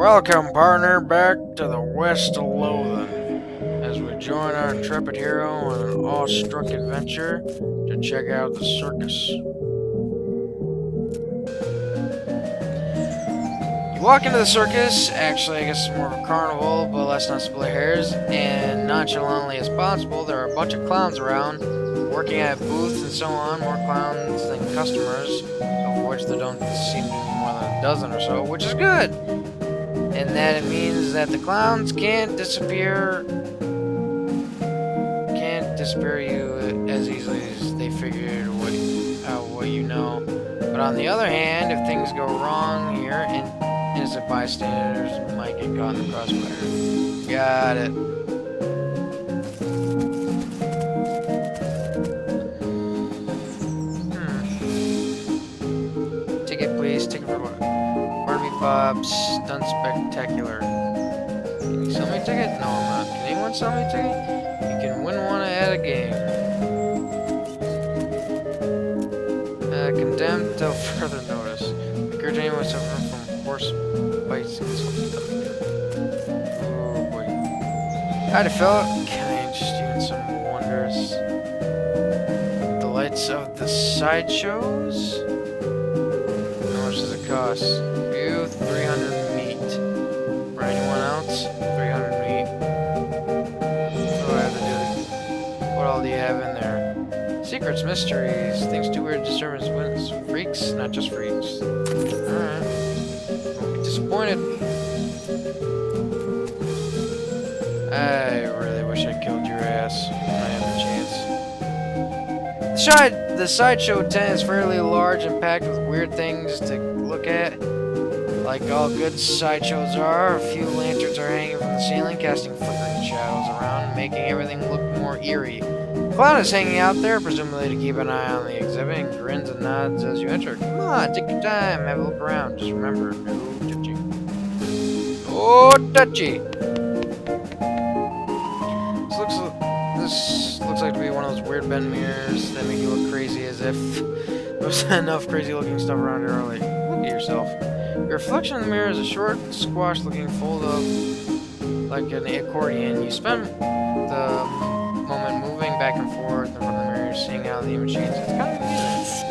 Welcome, partner, back to the west of Loathing, as we join our intrepid hero on an awestruck adventure to check out the circus. You walk into the circus, actually I guess it's more of a carnival, but let's not split hairs, and nonchalantly as possible, there are a bunch of clowns around, working at booths and so on, more clowns than customers, of which there don't seem to be more than a dozen or so, which is good! And that it means that the clowns can't disappear you as easily as they figured out what you know. But on the other hand, if things go wrong here, innocent bystanders might get caught in the crossfire. Got it. Ticket, please. Ticket for what? Barbie Bob, Stunt Spectacular. Can you sell me a ticket? No, I'm not. Can anyone sell me a ticket? You can win one at a game. Condemned until further notice. Encourage anyone suffering from horse bites. Oh boy. Howdy, fella. Can I interest you in some wondrous delights of the sideshows? How much does it cost? 300 meat. For anyone else, 300 meat. What do I have to do? What all do you have in there? Secrets, mysteries, things too weird to disturb wins. Freaks, not just freaks. Alright. Don't be disappointed. I really wish I killed your ass when I had the chance. The sideshow tent is fairly large and packed with weird things to look at. Like all good sideshows are, a few lanterns are hanging from the ceiling, casting flickering shadows around, making everything look more eerie. A clown is hanging out there, presumably to keep an eye on the exhibit, and grins and nods as you enter. Come on, take your time, have a look around. Just remember, no touching. No touchy! This looks like to be one of those weird bend mirrors that make you look crazy, as if there's enough crazy looking stuff around here already. Look at yourself. Your reflection in the mirror is a short, squash-looking fold-up like an accordion. You spend the moment moving back and forth in front of the mirror, seeing how the image changes. It's kind of amusing.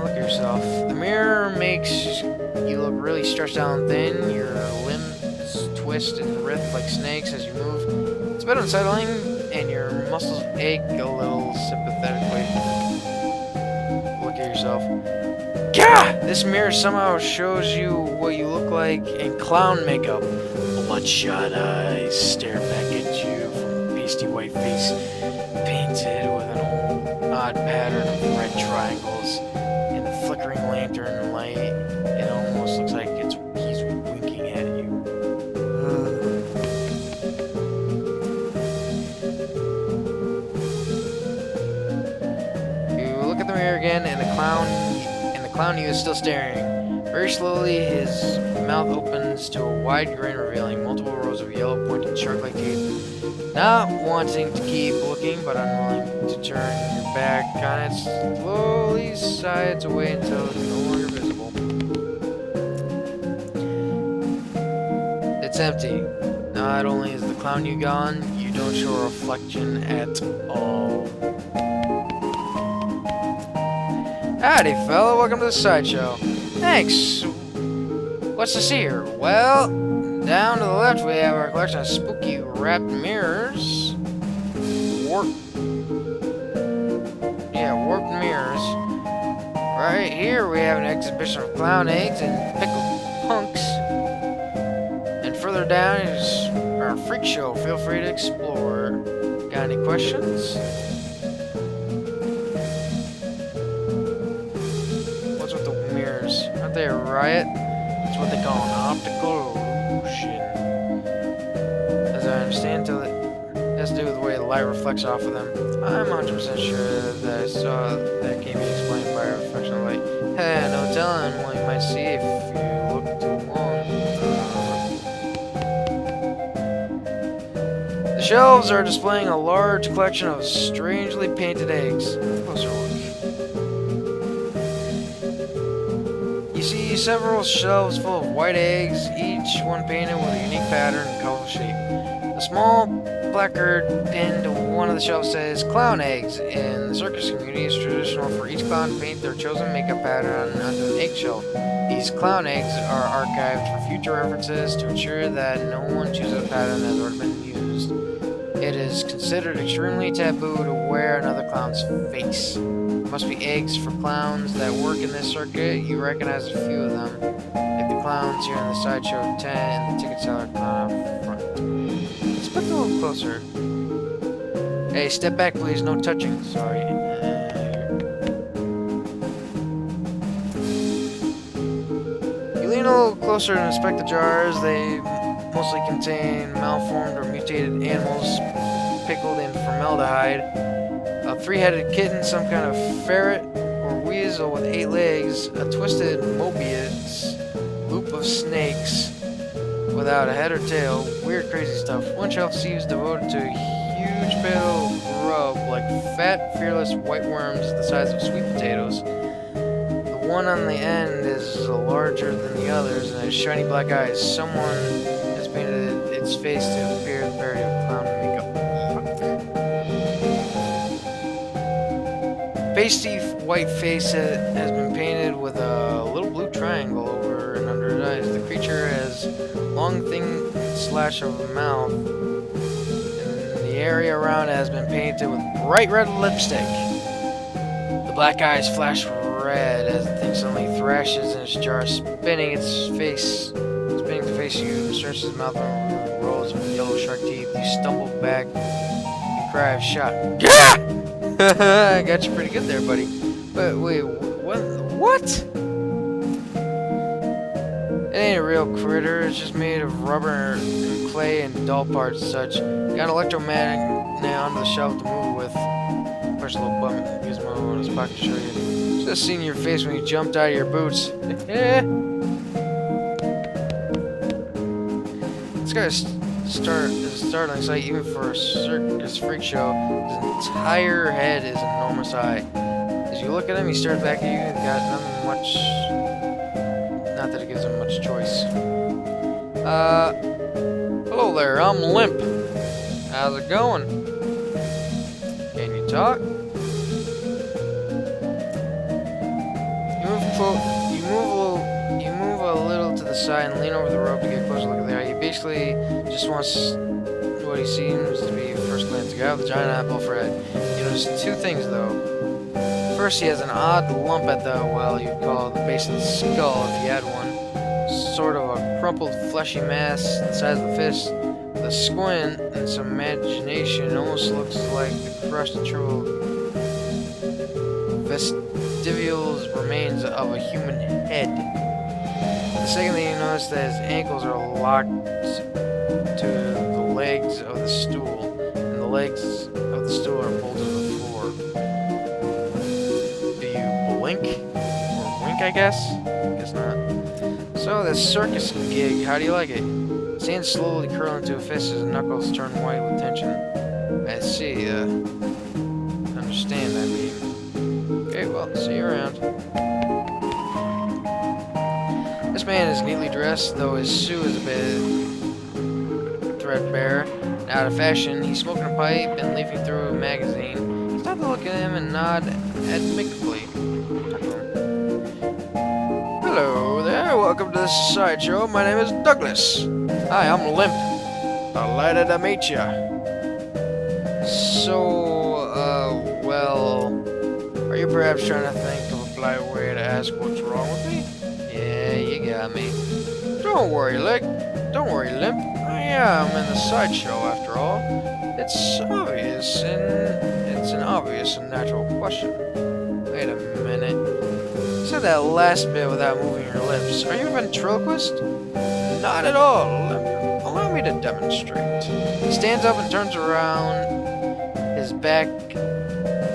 Look at yourself. The mirror makes you look really stretched out and thin. Your limbs twist and writhe like snakes as you move. It's a bit unsettling, and your muscles ache a little sympathetically. Look at yourself. Gah! This mirror somehow shows you what you look like in clown makeup. Bloodshot eyes stare back at you from a pasty white face painted with an odd pattern of red triangles. In the flickering lantern light, it almost looks like he's winking at you. You look at the mirror again, and the clown you is still staring. Very slowly, his mouth opens to a wide grin, revealing multiple rows of yellow, pointed, shark-like teeth. Not wanting to keep looking, but unwilling to turn your back on it, slowly sides away until it's no longer visible. It's empty. Not only is the clown you gone, you don't show a reflection at all. Howdy, fella. Welcome to the sideshow. Thanks. What's to see here? Well, down to the left we have our collection of spooky wrapped mirrors. Warped mirrors. Right here we have an exhibition of clown eggs and pickled punks. And further down is our freak show. Feel free to explore. Got any questions? Aren't they a riot? It's what they call an optical illusion. As I understand, it has to do with the way the light reflects off of them. I'm 100% sure that I saw that can be explained by a reflection of light. Hey, no telling what you might see if you look too long. The shelves are displaying a large collection of strangely painted eggs. Closer look. see several shelves full of white eggs, each one painted with a unique pattern and colorful shape. A small placard pinned to one of the shelves says, "Clown eggs." In the circus community, it's traditional for each clown to paint their chosen makeup pattern onto an eggshell. These clown eggs are archived for future references to ensure that no one chooses a pattern that has already been used. It is considered extremely taboo to wear another clown's face. There must be eggs for clowns that work in this circuit. You recognize a few of them, like the clowns here in the Sideshow tent and the ticket seller clown up front. Let's put a little closer. Hey, step back please, no touching, sorry. You lean a little closer and inspect the jars. They mostly contain malformed or mutated animals pickled in formaldehyde. A three-headed kitten, some kind of ferret or weasel with 8 legs, a twisted Mobius loop of snakes without a head or tail, weird crazy stuff. One shelf seems devoted to a huge pale grub like fat, fearless white worms the size of sweet potatoes. The one on the end is larger than the others and has shiny black eyes. Someone has painted its face to appear the parody of clown makeup. Pasty white face has been painted with a little blue triangle over and under its eyes. The creature has long, thin slash of a mouth, and the area around it has been painted with bright red lipstick. The black eyes flash red as the thing suddenly thrashes in its jar, spinning the face you, stretches its mouth and rolls with yellow shark teeth. You stumble back and cry of shock. Gah! I got you pretty good there, buddy. But wait, what? It ain't a real critter, it's just made of rubber and clay and doll parts and such. Got an electromagnet onto the shelf to move it with. Push a little button, gizmo in his pocket to show you. Just seen your face when you jumped out of your boots. This guy's is a startling sight even for a circus freak show. His entire head is an enormous eye. As you look at him, he stares back at you and got nothing much. Not that it gives him much choice. Hello there, I'm Limp. How's it going? Can you talk? You move a little to the side and lean over the rope to get a closer look at the eye. He basically just wants what he seems to be at first glance. The guy with the giant apple for head. You notice 2 things though. First, he has an odd lump at the, well, you'd call it the base of the skull if he had one. Sort of a crumpled fleshy mass the size of the fist. With a squint and some imagination, it almost looks like the crushed and shriveled vestigial remains of a human head. The second thing you notice that his ankles are locked to the legs of the stool, and the legs of the stool are bolted to the floor. Do you blink? Or wink, I guess? Guess not. So, this circus gig, how do you like it? His hands slowly curl into a fist as his knuckles turn white with tension. I see, understand, I mean. Okay, well, see you around. This man is neatly dressed, though his suit is a bit threadbare and out of fashion. He's smoking a pipe and leafing through a magazine. Stop to look at him and nod amicably. Hello there, welcome to the Sideshow. My name is Douglas. Hi, I'm Limp. Delighted to meet ya. So, well, are you perhaps trying to think of a polite way to ask what's wrong with me? Yeah, you got me. Don't worry, Don't worry, Limp. I am in the Sideshow after all. It's obvious, and it's an obvious and natural question. Wait a minute. You said that last bit without moving your lips. Are you a ventriloquist? Not at all, Limp. Allow me to demonstrate. He stands up and turns around. His back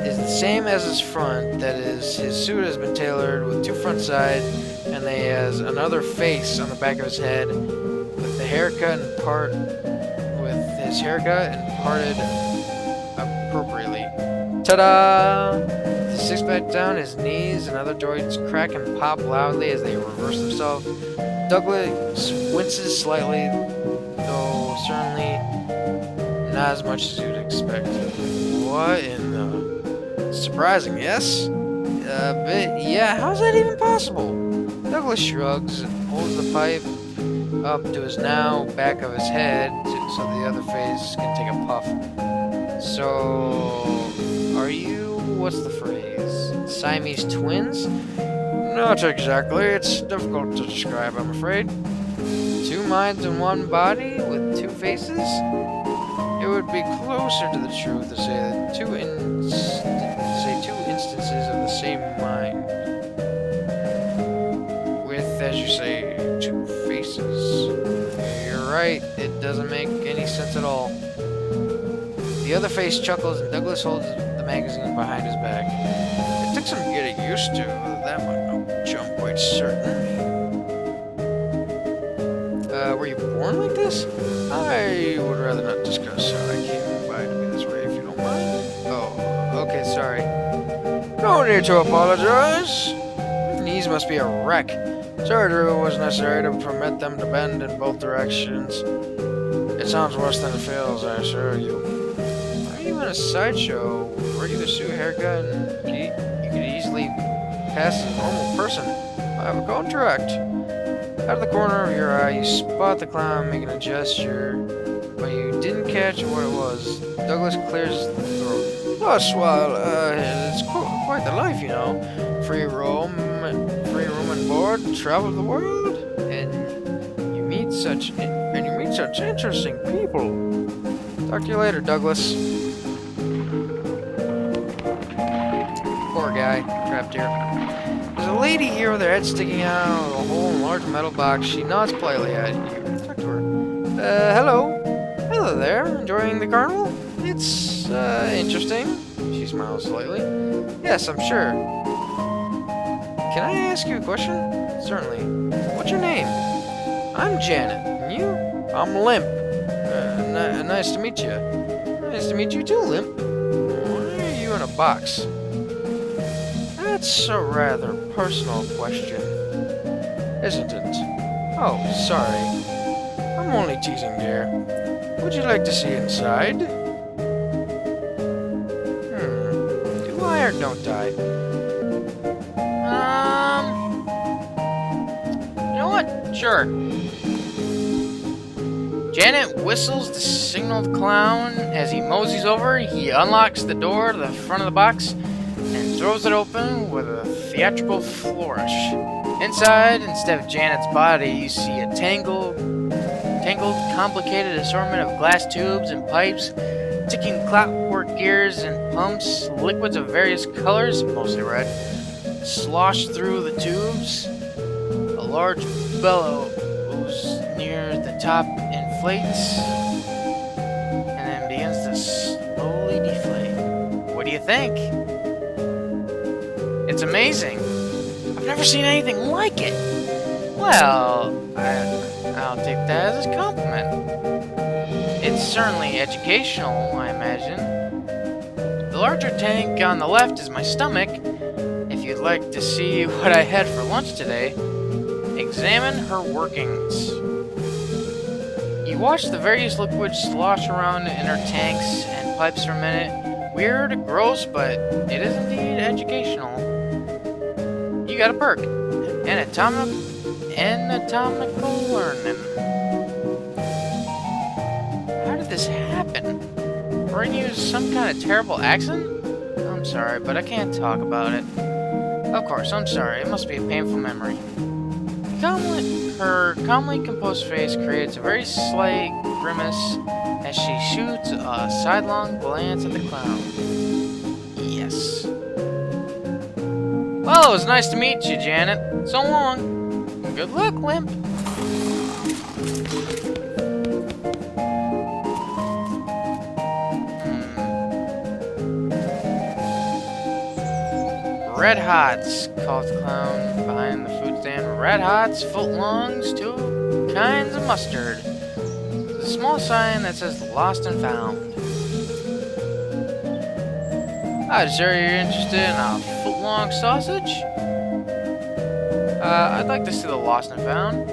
is the same as his front. That is, his suit has been tailored with 2 front sides, and he has another face on the back of his head, with the haircut and parted appropriately. Ta-da! The his six-pack down his knees, and other droids crack and pop loudly as they reverse themselves. Douglas winces slightly, though certainly not as much as you'd expect. What in the... Surprising, yes? But yeah, how's that even possible? Douglas shrugs and holds the pipe up to his now back of his head so the other face can take a puff. So, are you, what's the phrase, Siamese twins? Not exactly, it's difficult to describe, I'm afraid. 2 minds in one body with 2 faces? It would be closer to the truth to say that 2 instances of the same mind. With, as you say, 2 faces. You're right, it doesn't make any sense at all. The other face chuckles and Douglas holds the magazine behind his back. It took some getting used to, that much I'm quite certain. Were you born like this? I would rather not discuss how I came by to be this way, if you don't mind. Oh, okay, sorry. No need to apologize. Your knees must be a wreck. Surgery was necessary to permit them to bend in both directions. It sounds worse than it feels, I assure you. Are you in a sideshow? Regular suit haircut, and you could easily pass as a normal person. I have a contract. Out of the corner of your eye, you spot the clown making a gesture, but you didn't catch what it was. Douglas clears the throat. Oh, well, it's quite the life, you know. Free room and board, travel the world, and you meet such interesting people. Talk to you later, Douglas. Poor guy, trapped here. There's a lady here with her head sticking out of a hole in a large metal box. She nods politely at you. Talk to her. Hello. Hello there. Enjoying the carnival? It's, interesting. She smiles slightly. Yes, I'm sure. Can I ask you a question? Certainly. What's your name? I'm Janet. And you? I'm Limp. Nice to meet you. Nice to meet you too, Limp. Why are you in a box? That's a rather personal question, isn't it? Oh, sorry. I'm only teasing, dear. Would you like to see inside? Do I or don't I? You know what? Sure. Janet whistles to signal the clown. As he moseys over, he unlocks the door to the front of the box and throws it open with a theatrical flourish. Inside, instead of Janet's body, you see a tangled, complicated assortment of glass tubes and pipes, ticking clockwork gears and pumps, liquids of various colors, mostly red, slosh through the tubes. A large bellows near the top inflates, and then begins to slowly deflate. What do you think? It's amazing. I've never seen anything like it. Well, I'll take that as a compliment. It's certainly educational, I imagine. The larger tank on the left is my stomach. If you'd like to see what I had for lunch today, examine her workings. You watch the various liquids slosh around in her tanks and pipes for a minute. Weird, gross, but it is indeed educational. You got a perk. Anatomical learning. How did this happen? Were you some kind of terrible accident? I'm sorry, but I can't talk about it. Of course, I'm sorry. It must be a painful memory. Her calmly composed face creates a very slight grimace as she shoots a sidelong glance at the clown. Yes. Well, it was nice to meet you, Janet. So long. Good luck, Limp. Red Hots, calls the clown behind the food stand. Red Hots, footlongs, 2 kinds of mustard. There's a small sign that says lost and found. Hi, sir, you're interested in a foot-long sausage? I'd like to see the lost and found.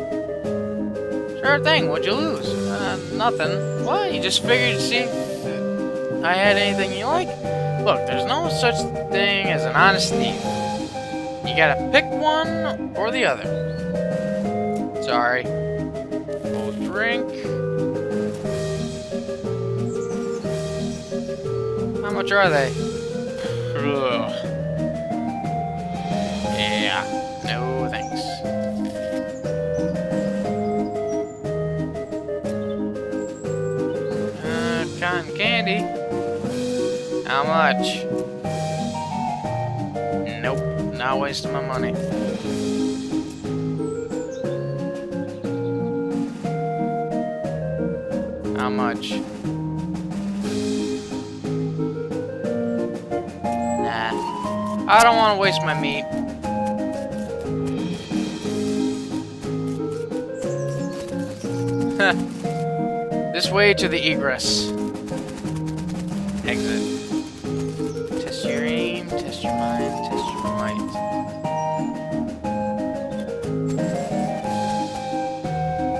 Sure thing, what'd you lose? Nothing. What, you just figured to see if I had anything you like? Look, there's no such thing as an honest thief. You gotta pick one or the other. Sorry. Full drink. How much are they? Ugh. Yeah, no thanks. Cotton candy. How much? Nope, not wasting my money. How much? Nah, I don't want to waste my meat. This way to the egress. Exit. Test your aim, test your mind, test your might.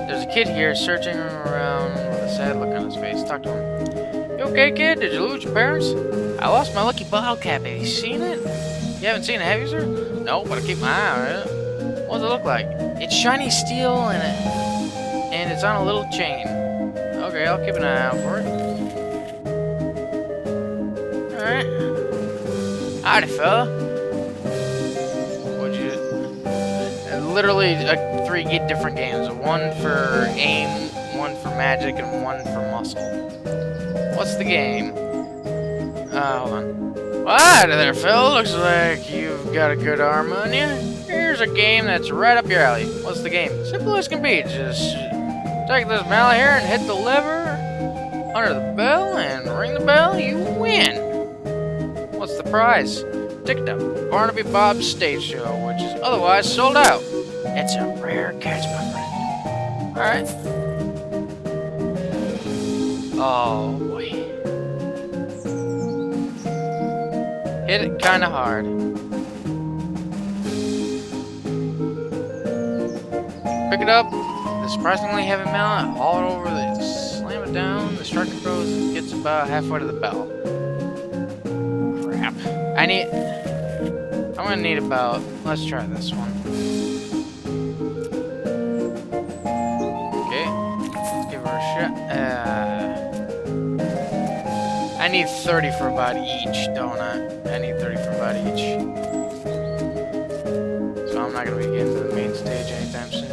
There's a kid here searching around with a sad look on his face. Talk to him. You okay, kid? Did you lose your parents? I lost my lucky bottle cap. Have you seen it? You haven't seen it, have you, sir? No, but I keep my eye on it. What does it look like? It's shiny steel and it's on a little chain. Okay, I'll keep an eye out for it. Alright. Howdy, fella. Would you... literally 3 different games. One for aim, one for magic, and one for muscle. What's the game? Hold on. Well, howdy there, fella. Looks like you've got a good arm on you. Here's a game that's right up your alley. What's the game? Simple as can be. Just take this mallet here and hit the lever under the bell and ring the bell. You win. What's the prize? Ticket to Barnaby Bob's stage show, which is otherwise sold out. It's a rare catch, my friend. Alright. Oh, boy. Hit it kinda hard. Pick it up. The surprisingly heavy mallet, haul it over, slam it down. The striker goes and gets about halfway to the bell. Crap. I'm gonna need about... let's try this one. Okay. Let's give her a shot. I need 30 for about each, don't I? I need 30 for about each. So I'm not gonna be getting to the main stage anytime soon.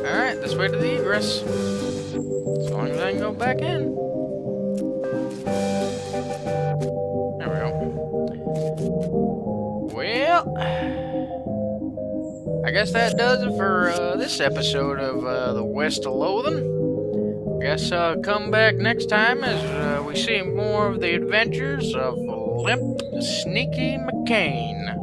Alright, this way to the egress. As long as I can go back in. There we go. Well, I guess that does it for this episode of the West of Loathing. I guess come back next time as we see more of the adventures of Limp Sneaky McCain.